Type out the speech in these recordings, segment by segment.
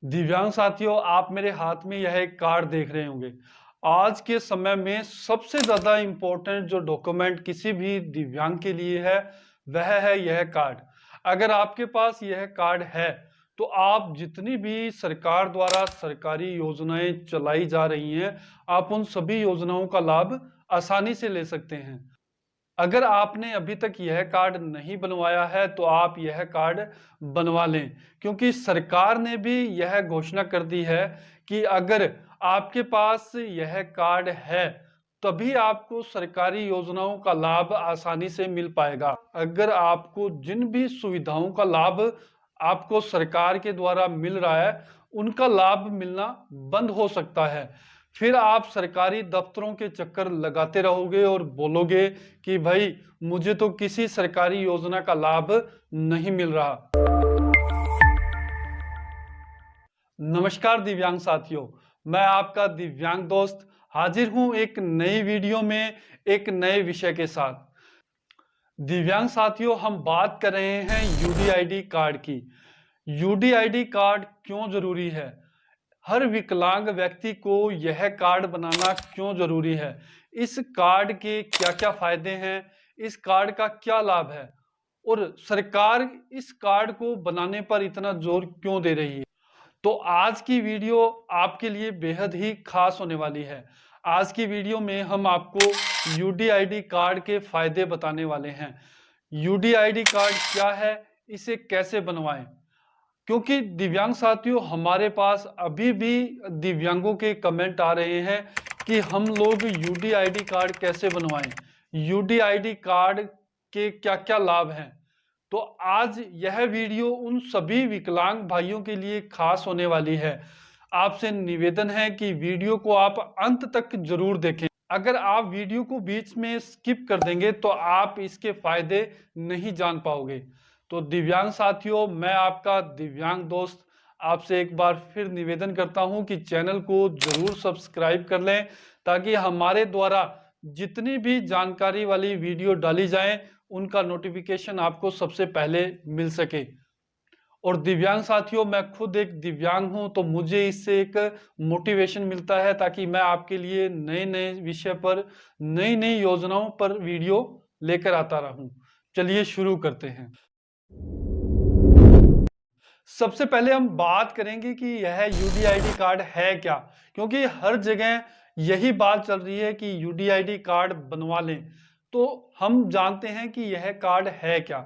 दिव्यांग साथियों, आप मेरे हाथ में यह एक कार्ड देख रहे होंगे। आज के समय में सबसे ज्यादा इम्पोर्टेंट जो डॉक्यूमेंट किसी भी दिव्यांग के लिए है, वह है यह कार्ड। अगर आपके पास यह कार्ड है तो आप जितनी भी सरकार द्वारा सरकारी योजनाएं चलाई जा रही हैं, आप उन सभी योजनाओं का लाभ आसानी से ले सकते हैं। अगर आपने अभी तक यह कार्ड नहीं बनवाया है तो आप यह कार्ड बनवा लें, क्योंकि सरकार ने भी यह घोषणा कर दी है कि अगर आपके पास यह कार्ड है तभी आपको सरकारी योजनाओं का लाभ आसानी से मिल पाएगा। अगर आपको जिन भी सुविधाओं का लाभ आपको सरकार के द्वारा मिल रहा है, उनका लाभ मिलना बंद हो सकता है। फिर आप सरकारी दफ्तरों के चक्कर लगाते रहोगे और बोलोगे कि भाई मुझे तो किसी सरकारी योजना का लाभ नहीं मिल रहा। नमस्कार दिव्यांग साथियों, मैं आपका दिव्यांग दोस्त हाजिर हूं एक नई वीडियो में एक नए विषय के साथ। दिव्यांग साथियों, हम बात कर रहे हैं यूडीआईडी कार्ड की। यूडीआईडी कार्ड क्यों जरूरी है? हर विकलांग व्यक्ति को यह कार्ड बनाना क्यों जरूरी है? इस कार्ड के क्या क्या फायदे हैं? इस कार्ड का क्या लाभ है? और सरकार इस कार्ड को बनाने पर इतना जोर क्यों दे रही है? तो आज की वीडियो आपके लिए बेहद ही खास होने वाली है। आज की वीडियो में हम आपको यूडीआईडी कार्ड के फायदे बताने वाले हैं। यूडीआईडी कार्ड क्या है, इसे कैसे बनवाएं? क्योंकि दिव्यांग साथियों, हमारे पास अभी भी दिव्यांगों के कमेंट आ रहे हैं कि हम लोग यूडीआईडी कार्ड कैसे बनवाएं, यूडीआईडी कार्ड के क्या क्या लाभ हैं। तो आज यह वीडियो उन सभी विकलांग भाइयों के लिए खास होने वाली है। आपसे निवेदन है कि वीडियो को आप अंत तक जरूर देखें। अगर आप वीडियो को बीच में स्किप कर देंगे तो आप इसके फायदे नहीं जान पाओगे। तो दिव्यांग साथियों, मैं आपका दिव्यांग दोस्त आपसे एक बार फिर निवेदन करता हूं कि चैनल को जरूर सब्सक्राइब कर लें, ताकि हमारे द्वारा जितनी भी जानकारी वाली वीडियो डाली जाए उनका नोटिफिकेशन आपको सबसे पहले मिल सके। और दिव्यांग साथियों, मैं खुद एक दिव्यांग हूं, तो मुझे इससे एक मोटिवेशन मिलता है, ताकि मैं आपके लिए नए नए विषय पर, नई नई योजनाओं पर वीडियो लेकर आता रहूं। चलिए शुरू करते हैं। सबसे पहले हम बात करेंगे कि यह यूडीआईडी कार्ड है क्या, क्योंकि हर जगह यही बात चल रही है कि यूडीआईडी कार्ड बनवा लें। तो हम जानते हैं कि यह कार्ड है क्या।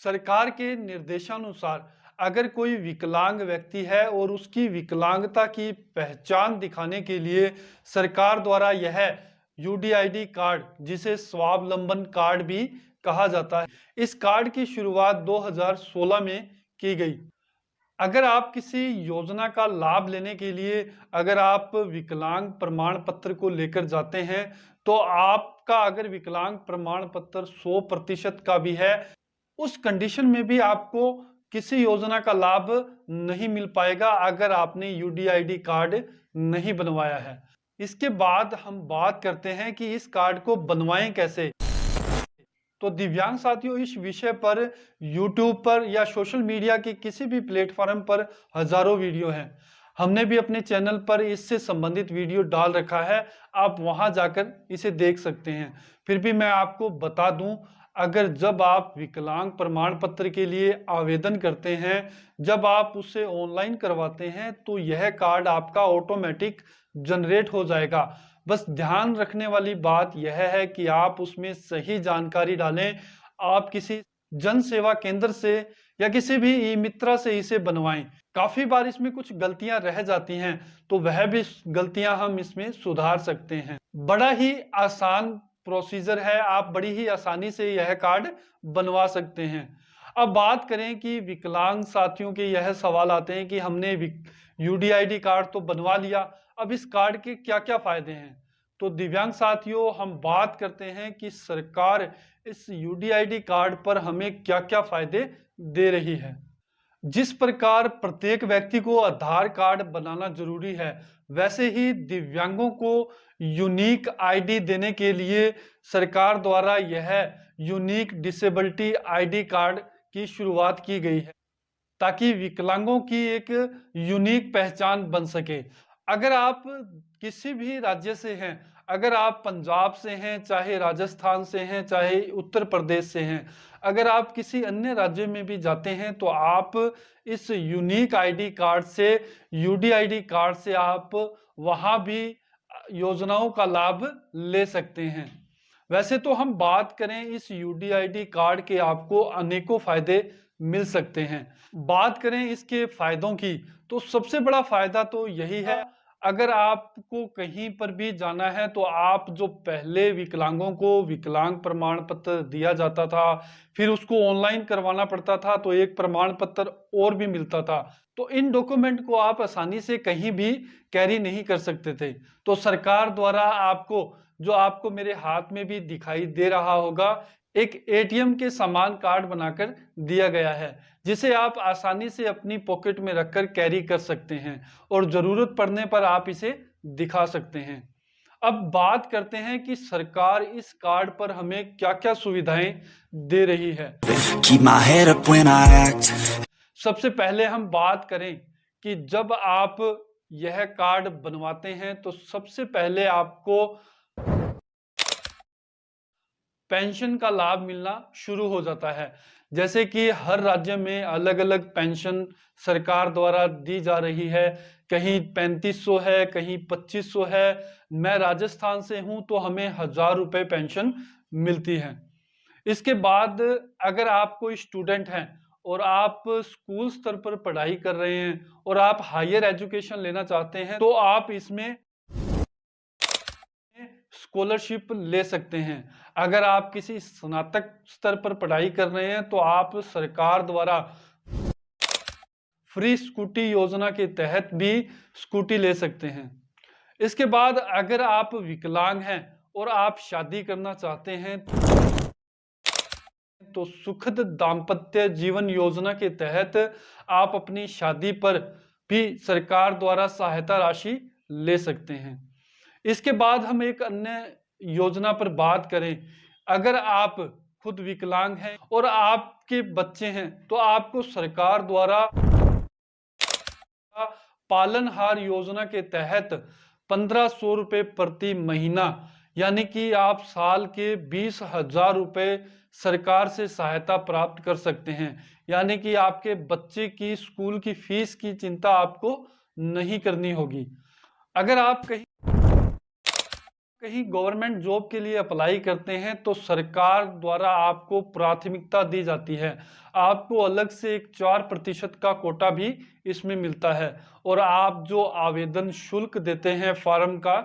सरकार के निर्देशानुसार अगर कोई विकलांग व्यक्ति है और उसकी विकलांगता की पहचान दिखाने के लिए सरकार द्वारा यह यूडीआईडी कार्ड, जिसे स्वावलंबन कार्ड भी कहा जाता है, इस कार्ड की शुरुआत 2016 में की गई। अगर आप किसी योजना का लाभ लेने के लिए अगर आप विकलांग प्रमाण पत्र को लेकर जाते हैं, तो आपका अगर विकलांग प्रमाण पत्र 100% का भी है, उस कंडीशन में भी आपको किसी योजना का लाभ नहीं मिल पाएगा अगर आपने यूडीआईडी कार्ड नहीं बनवाया है। इसके बाद हम बात करते हैं कि इस कार्ड को बनवाएं कैसे। तो दिव्यांग साथियों, इस विषय पर YouTube पर या सोशल मीडिया के किसी भी प्लेटफॉर्म पर हजारों वीडियो हैं। हमने भी अपने चैनल पर इससे संबंधित वीडियो डाल रखा है, आप वहां जाकर इसे देख सकते हैं। फिर भी मैं आपको बता दूं, अगर जब आप विकलांग प्रमाण पत्र के लिए आवेदन करते हैं, जब आप उसे ऑनलाइन करवाते हैं, तो यह कार्ड आपका ऑटोमेटिक जनरेट हो जाएगा। बस ध्यान रखने वाली बात यह है कि आप उसमें सही जानकारी डालें। आप किसी जन सेवा केंद्र से या किसी भी ई मित्रा से इसे बनवाएं। काफी बार इसमें कुछ गलतियां रह जाती हैं, तो वह भी गलतियां हम इसमें सुधार सकते हैं। बड़ा ही आसान प्रोसीजर है, आप बड़ी ही आसानी से यह कार्ड बनवा सकते हैं। अब बात करें कि विकलांग साथियों के यह सवाल आते हैं कि हमने यूडीआईडी कार्ड तो बनवा लिया, अब इस कार्ड के क्या क्या फायदे हैं। तो दिव्यांग साथियों, हम बात करते हैं कि सरकार इस यूडीआईडी कार्ड पर हमें क्या क्या फायदे दे रही है। जिस प्रकार प्रत्येक व्यक्ति को आधार कार्ड बनाना जरूरी है, वैसे ही दिव्यांगों को यूनिक आईडी देने के लिए सरकार द्वारा यह यूनिक डिसेबिलिटी आईडी कार्ड की शुरुआत की गई है। ताकि विकलांगों की एक यूनिक पहचान बन सके। अगर आप किसी भी राज्य से हैं, अगर आप पंजाब से हैं, चाहे राजस्थान से हैं, चाहे उत्तर प्रदेश से हैं, अगर आप किसी अन्य राज्य में भी जाते हैं तो आप इस यूनिक आईडी कार्ड से, यूडीआईडी कार्ड से आप वहां भी योजनाओं का लाभ ले सकते हैं। वैसे तो हम बात करें इस यूडीआईडी कार्ड के, आपको अनेकों फायदे मिल सकते हैं। बात करें इसके फायदों की, तो सबसे बड़ा फायदा तो यही है, अगर आपको कहीं पर भी जाना है तो आप जो पहले विकलांगों को विकलांग प्रमाण पत्र दिया जाता था, फिर उसको ऑनलाइन करवाना पड़ता था, तो एक प्रमाण पत्र और भी मिलता था, तो इन डॉक्यूमेंट को आप आसानी से कहीं भी कैरी नहीं कर सकते थे। तो सरकार द्वारा आपको, जो आपको मेरे हाथ में भी दिखाई दे रहा होगा, एक एटीएम के समान कार्ड बनाकर दिया गया है, जिसे आप आसानी से अपनी पॉकेट में रखकर कैरी कर सकते हैं और जरूरत पड़ने पर आप इसे दिखा सकते हैं। अब बात करते हैं कि सरकार इस कार्ड पर हमें क्या-क्या सुविधाएं दे रही है। Keep my head up when I act. सबसे पहले हम बात करें कि जब आप यह कार्ड बनवाते हैं तो सबसे पहले आपको पेंशन का लाभ मिलना शुरू हो जाता है। जैसे कि हर राज्य में अलग अलग पेंशन सरकार द्वारा दी जा रही है, कहीं 3500 है, कहीं 2500 है। मैं राजस्थान से हूं तो हमें 1000 रुपए पेंशन मिलती है। इसके बाद अगर आप कोई स्टूडेंट हैं और आप स्कूल स्तर पर पढ़ाई कर रहे हैं और आप हायर एजुकेशन लेना चाहते हैं, तो आप इसमें स्कॉलरशिप ले सकते हैं। अगर आप किसी स्नातक स्तर पर पढ़ाई कर रहे हैं तो आप सरकार द्वारा फ्री स्कूटी योजना के तहत भी स्कूटी ले सकते हैं। इसके बाद अगर आप विकलांग हैं और आप शादी करना चाहते हैं तो सुखद दाम्पत्य जीवन योजना के तहत आप अपनी शादी पर भी सरकार द्वारा सहायता राशि ले सकते हैं। इसके बाद हम एक अन्य योजना पर बात करें, अगर आप खुद विकलांग हैं और आपके बच्चे हैं तो आपको सरकार द्वारा पालनहार योजना के तहत 1500 रुपए प्रति महीना, यानी कि आप साल के 20,000 रुपए सरकार से सहायता प्राप्त कर सकते हैं। यानी कि आपके बच्चे की स्कूल की फीस की चिंता आपको नहीं करनी होगी। अगर आप कहीं गवर्नमेंट जॉब के लिए अप्लाई करते हैं तो सरकार द्वारा आपको प्राथमिकता दी जाती है। आपको अलग से एक 4% का कोटा भी इसमें मिलता है और आप जो आवेदन शुल्क देते हैं फॉर्म का,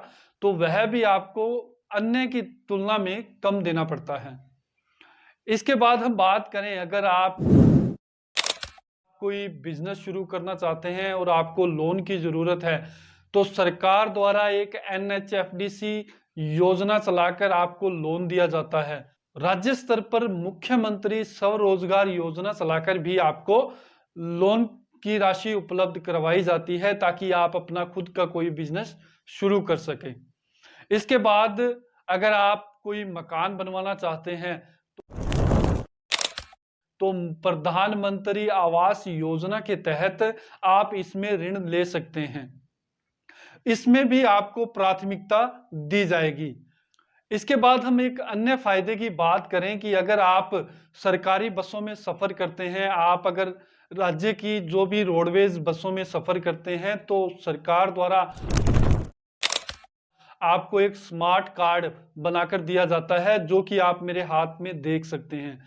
तो वह भी आपको अन्य की तुलना में कम देना पड़ता है। इसके बाद हम बात करें, अगर आप कोई बिजनेस शुरू करना चाहते हैं और आपको लोन की जरूरत है तो सरकार द्वारा एक NHFDC योजना चलाकर आपको लोन दिया जाता है। राज्य स्तर पर मुख्यमंत्री स्वरोजगार योजना चलाकर भी आपको लोन की राशि उपलब्ध करवाई जाती है ताकि आप अपना खुद का कोई बिजनेस शुरू कर सकें। इसके बाद अगर आप कोई मकान बनवाना चाहते हैं तो प्रधानमंत्री आवास योजना के तहत आप इसमें ऋण ले सकते हैं। इसमें भी आपको प्राथमिकता दी जाएगी। इसके बाद हम एक अन्य फायदे की बात करें कि अगर आप सरकारी बसों में सफर करते हैं, आप अगर राज्य की जो भी रोडवेज बसों में सफर करते हैं तो सरकार द्वारा आपको एक स्मार्ट कार्ड बनाकर दिया जाता है, जो कि आप मेरे हाथ में देख सकते हैं।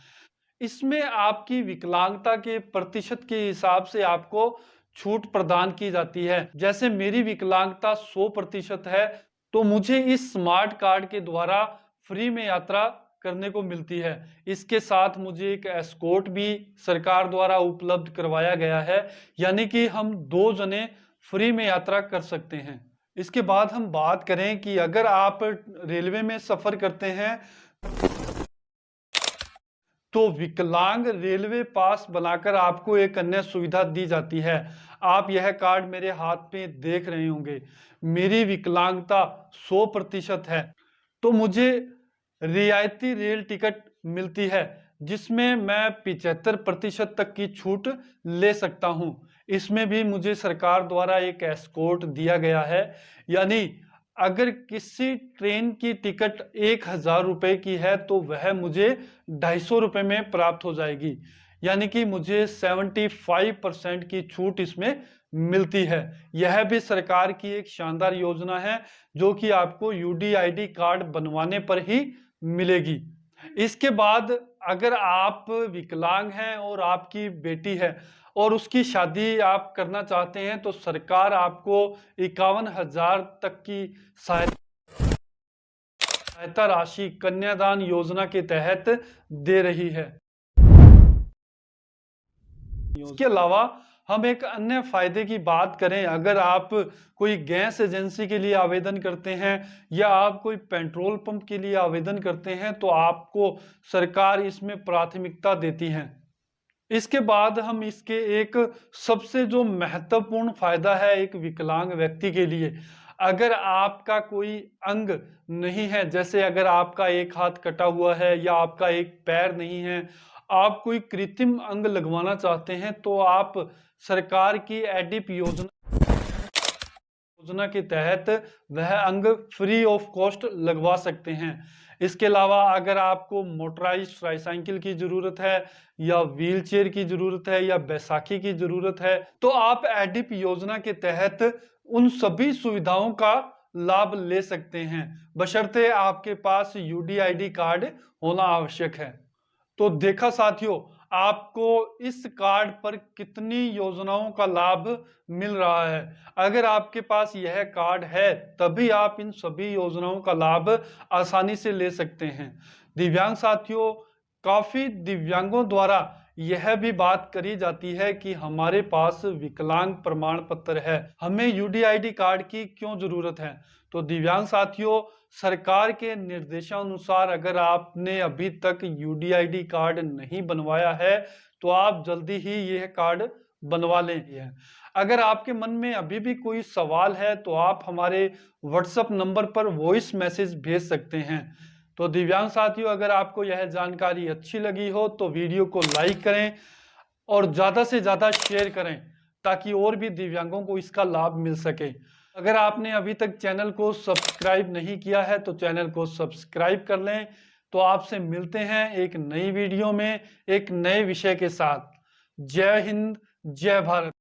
इसमें आपकी विकलांगता के प्रतिशत के हिसाब से आपको छूट प्रदान की जाती है। जैसे मेरी विकलांगता 100% है तो मुझे इस स्मार्ट कार्ड के द्वारा फ्री में यात्रा करने को मिलती है। इसके साथ मुझे एक एस्कॉर्ट भी सरकार द्वारा उपलब्ध करवाया गया है, यानी कि हम 2 जने फ्री में यात्रा कर सकते हैं। इसके बाद हम बात करें कि अगर आप रेलवे में सफर करते हैं तो विकलांग रेलवे पास बनाकर आपको एक अन्य सुविधा दी जाती है। आप यह कार्ड मेरे हाथ में देख रहे होंगे। मेरी विकलांगता 100% है तो मुझे रियायती रेल टिकट मिलती है, जिसमें मैं 75% तक की छूट ले सकता हूं। इसमें भी मुझे सरकार द्वारा एक एस्कॉर्ट दिया गया है, यानी अगर किसी ट्रेन की टिकट 1000 रुपए की है तो वह मुझे 250 रुपए में प्राप्त हो जाएगी, यानी कि मुझे 75% की छूट इसमें मिलती है। यह भी सरकार की एक शानदार योजना है जो कि आपको यूडीआईडी कार्ड बनवाने पर ही मिलेगी। इसके बाद अगर आप विकलांग हैं और आपकी बेटी है और उसकी शादी आप करना चाहते हैं तो सरकार आपको 51,000 तक की सहायता राशि कन्यादान योजना के तहत दे रही है। इसके अलावा हम एक अन्य फायदे की बात करें, अगर आप कोई गैस एजेंसी के लिए आवेदन करते हैं या आप कोई पेट्रोल पंप के लिए आवेदन करते हैं तो आपको सरकार इसमें प्राथमिकता देती है। इसके बाद हम इसके एक सबसे जो महत्वपूर्ण फायदा है एक विकलांग व्यक्ति के लिए, अगर आपका कोई अंग नहीं है, जैसे अगर आपका एक हाथ कटा हुआ है या आपका एक पैर नहीं है, आप कोई कृत्रिम अंग लगवाना चाहते हैं तो आप सरकार की एडिप योजना के तहत वह अंग फ्री ऑफ कॉस्ट लगवा सकते हैं। इसके अलावा अगर आपको मोटराइज्ड ट्राईसाइकिल की जरूरत है या व्हील चेयर की जरूरत है या बैसाखी की जरूरत है तो आप एडिप योजना के तहत उन सभी सुविधाओं का लाभ ले सकते हैं, बशर्ते आपके पास यूडीआईडी कार्ड होना आवश्यक है। तो देखा साथियों, आपको इस कार्ड पर कितनी योजनाओं का लाभ मिल रहा है। अगर आपके पास यह कार्ड है तभी आप इन सभी योजनाओं का लाभ आसानी से ले सकते हैं। दिव्यांग साथियों, काफी दिव्यांगों द्वारा यह भी बात करी जाती है कि हमारे पास विकलांग प्रमाण पत्र है, हमें यूडीआईडी कार्ड की क्यों जरूरत है। तो दिव्यांग साथियों, सरकार के निर्देशानुसार अगर आपने अभी तक यूडीआईडी कार्ड नहीं बनवाया है तो आप जल्दी ही यह कार्ड बनवा लें। अगर आपके मन में अभी भी कोई सवाल है तो आप हमारे व्हाट्सएप नंबर पर वॉइस मैसेज भेज सकते हैं। तो दिव्यांग साथियों, अगर आपको यह जानकारी अच्छी लगी हो तो वीडियो को लाइक करें और ज़्यादा से ज़्यादा शेयर करें ताकि और भी दिव्यांगों को इसका लाभ मिल सके। अगर आपने अभी तक चैनल को सब्सक्राइब नहीं किया है तो चैनल को सब्सक्राइब कर लें। तो आपसे मिलते हैं एक नई वीडियो में एक नए विषय के साथ। जय हिंद, जय भारत।